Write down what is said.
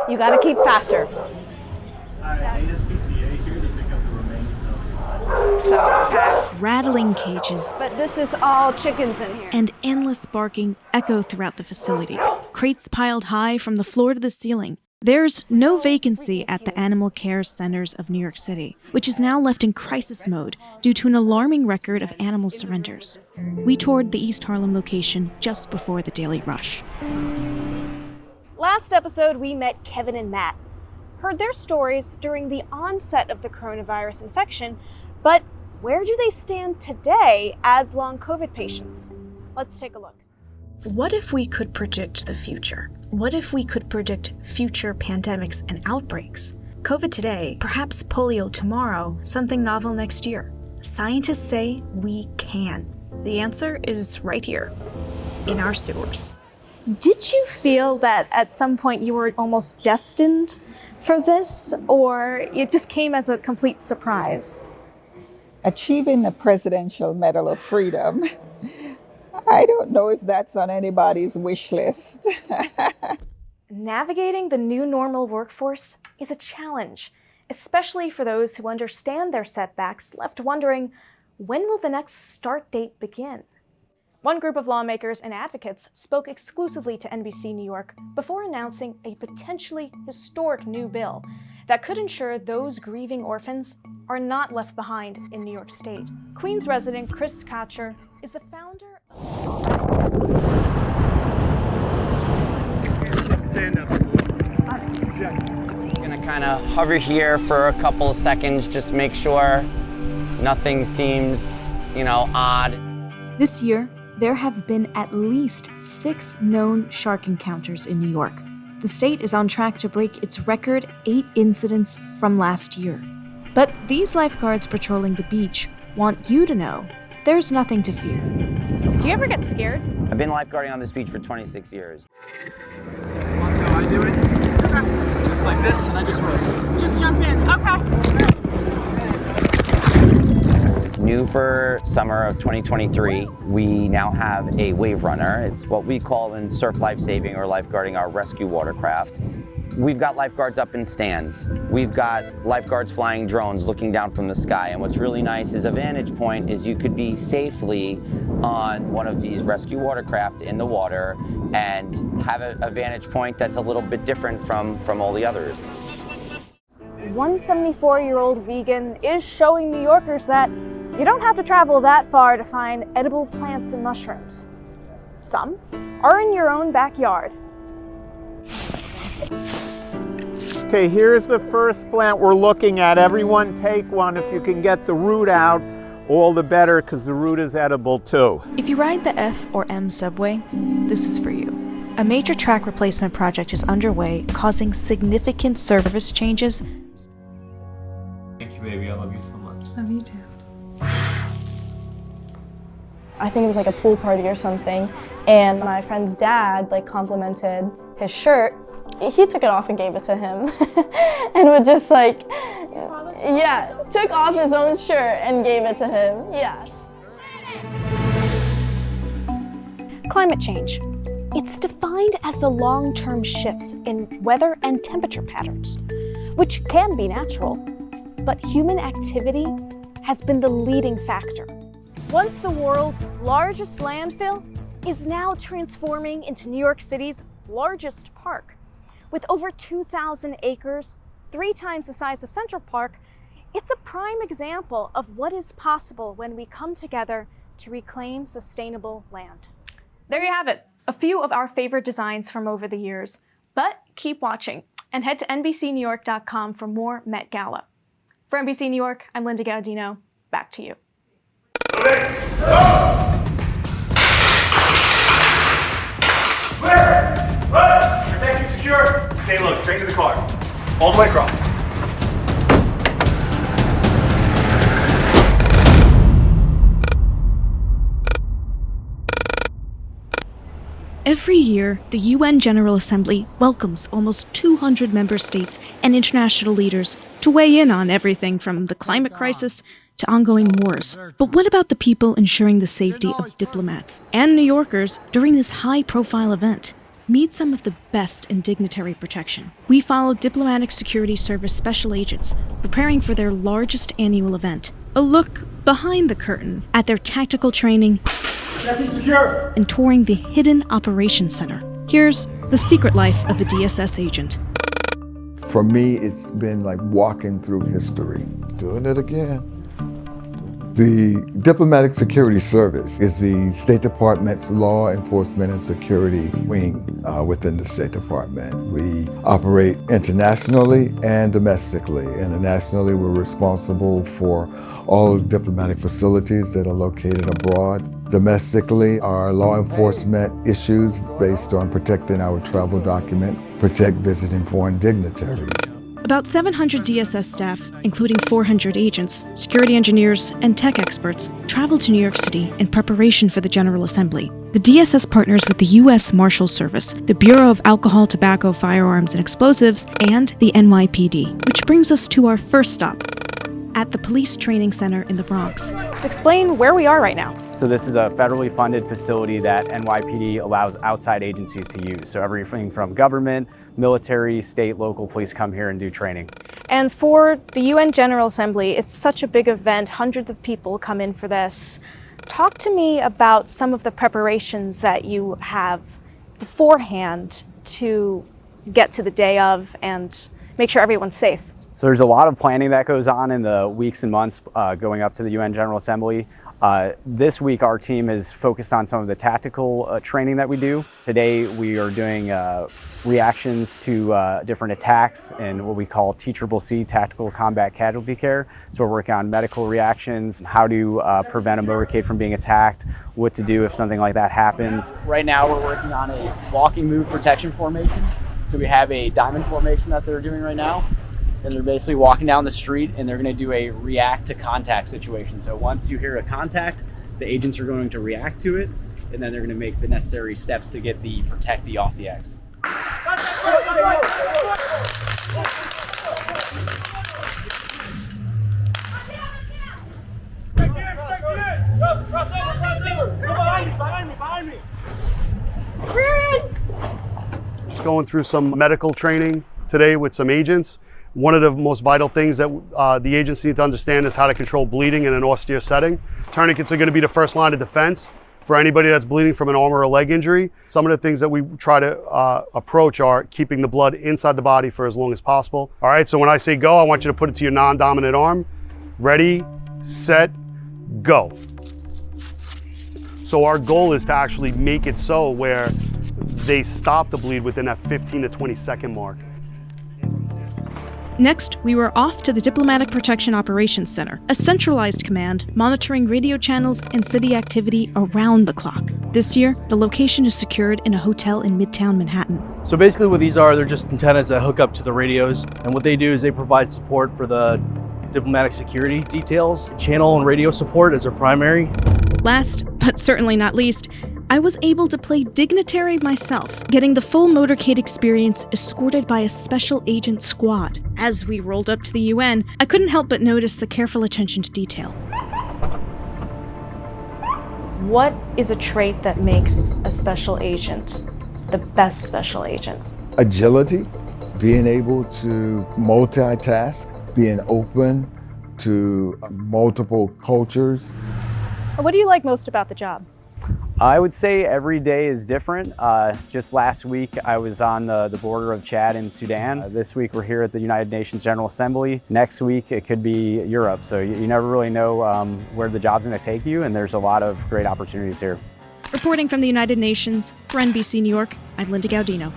You gotta keep faster. ASPCA here to pick up the remains of So packed. Rattling cages But this is all chickens in here. and endless barking echo throughout the facility. Crates piled high from the floor to the ceiling. There's no vacancy at the animal care centers of New York City, which is now left in crisis mode due to an alarming record of animal surrenders. We toured the East Harlem location just before the daily rush. Last episode, we met Kevin and Matt. Heard their stories during the onset of the coronavirus infection, but where do they stand today as long COVID patients? Let's take a look. What if we could predict the future? What if we could predict future pandemics and outbreaks? COVID today, perhaps polio tomorrow, something novel next year. Scientists say we can. The answer is right here, in our sewers. Did you feel that at some point you were almost destined for this, or it just came as a complete surprise? Achieving the Presidential Medal of Freedom, I don't know if that's on anybody's wish list. Navigating the new normal workforce is a challenge, especially for those who understand their setbacks, left wondering, when will the next start date begin? One group of lawmakers and advocates spoke exclusively to NBC New York before announcing a potentially historic new bill that could ensure those grieving orphans are not left behind in New York State. Queens resident Chris Kotcher is the founder I'm gonna kind of hover here for a couple of seconds, just make sure nothing seems, odd. This year, there have been at least 6 known shark encounters in New York. The state is on track to break its record 8 incidents from last year. But these lifeguards patrolling the beach want you to know there's nothing to fear. Do you ever get scared? I've been lifeguarding on this beach for 26 years. I do it. Just like this, and I just roll. Just jump in. Okay. New for summer of 2023, we now have a wave runner. It's what we call in surf lifesaving or lifeguarding our rescue watercraft. We've got lifeguards up in stands. We've got lifeguards flying drones looking down from the sky. And what's really nice is a vantage point is you could be safely on one of these rescue watercraft in the water and have a vantage point that's a little bit different from all the others. One 74-year-old vegan is showing New Yorkers that you don't have to travel that far to find edible plants and mushrooms. Some are in your own backyard. Okay, here's the first plant we're looking at. Everyone take one. If you can get the root out, all the better, because the root is edible too. If you ride the F or M subway, this is for you. A major track replacement project is underway, causing significant service changes. Thank you, baby. I love you so much. Love you too. I think it was like a pool party or something, and my friend's dad complimented his shirt. He took it off and gave it to him and would just took off his own shirt and gave it to him. Yes. Climate change. It's defined as the long-term shifts in weather and temperature patterns, which can be natural, but human activity has been the leading factor. Once the world's largest landfill is now transforming into New York City's largest park. With over 2,000 acres, 3 times the size of Central Park, it's a prime example of what is possible when we come together to reclaim sustainable land. There you have it, a few of our favorite designs from over the years. But keep watching and head to NBCNewYork.com for more Met Gala. For NBC New York, I'm Linda Gaudino. Back to you. Protect you secure. Stay low, straight to the car. All the way across. Every year, the UN General Assembly welcomes almost 200 member states and international leaders to weigh in on everything from the climate crisis to ongoing wars. But what about the people ensuring the safety of diplomats and New Yorkers during this high-profile event? meet some of the best in dignitary protection. We follow Diplomatic Security Service special agents preparing for their largest annual event. A look behind the curtain at their tactical training and touring the Hidden Operations Center. Here's the secret life of a DSS agent. For me, it's been like walking through history. Doing it again. The Diplomatic Security Service is the State Department's law enforcement and security wing within the State Department. We operate internationally and domestically. Internationally, we're responsible for all diplomatic facilities that are located abroad. Domestically, our law enforcement issues based on protecting our travel documents, protect visiting foreign dignitaries. About 700 DSS staff, including 400 agents, security engineers, and tech experts, travel to New York City in preparation for the General Assembly. The DSS partners with the U.S. Marshals Service, the Bureau of Alcohol, Tobacco, Firearms, and Explosives, and the NYPD, which brings us to our first stop, at the Police Training Center in the Bronx. Explain where we are right now. So this is a federally funded facility that NYPD allows outside agencies to use. So everything from government, military, state, local police come here and do training. And for the UN General Assembly, it's such a big event. Hundreds of people come in for this. Talk to me about some of the preparations that you have beforehand to get to the day of and make sure everyone's safe. So there's a lot of planning that goes on in the weeks and months going up to the UN General Assembly. This week our team is focused on some of the tactical training that we do. Today we are doing reactions to different attacks and what we call TCCC, Tactical Combat Casualty Care. So we're working on medical reactions, how to prevent a motorcade from being attacked, what to do if something like that happens. Right now we're working on a walking move protection formation. So we have a diamond formation that they're doing right now. And they're basically walking down the street and they're going to do a react to contact situation. So once you hear a contact, the agents are going to react to it, and then they're going to make the necessary steps to get the protectee off the X. Just going through some medical training today with some agents. One of the most vital things that the agents need to understand is how to control bleeding in an austere setting. Tourniquets are going to be the first line of defense for anybody that's bleeding from an arm or a leg injury. Some of the things that we try to approach are keeping the blood inside the body for as long as possible. All right, so when I say go, I want you to put it to your non-dominant arm. Ready, set, go. So our goal is to actually make it so where they stop the bleed within that 15 to 20 second mark. Next, we were off to the Diplomatic Protection Operations Center, a centralized command monitoring radio channels and city activity around the clock. This year, the location is secured in a hotel in Midtown Manhattan. So basically what these are, they're just antennas that hook up to the radios, and what they do is they provide support for the diplomatic security details. Channel and radio support is their primary. Last, but certainly not least, I was able to play dignitary myself, getting the full motorcade experience escorted by a special agent squad. As we rolled up to the UN, I couldn't help but notice the careful attention to detail. What is a trait that makes a special agent the best special agent? Agility, being able to multitask, being open to multiple cultures. What do you like most about the job? I would say every day is different. Just last week I was on the border of Chad and Sudan. This week we're here at the United Nations General Assembly. Next week it could be Europe. So you never really know where the job's going to take you, and there's a lot of great opportunities here. Reporting from the United Nations, for NBC New York, I'm Linda Gaudino.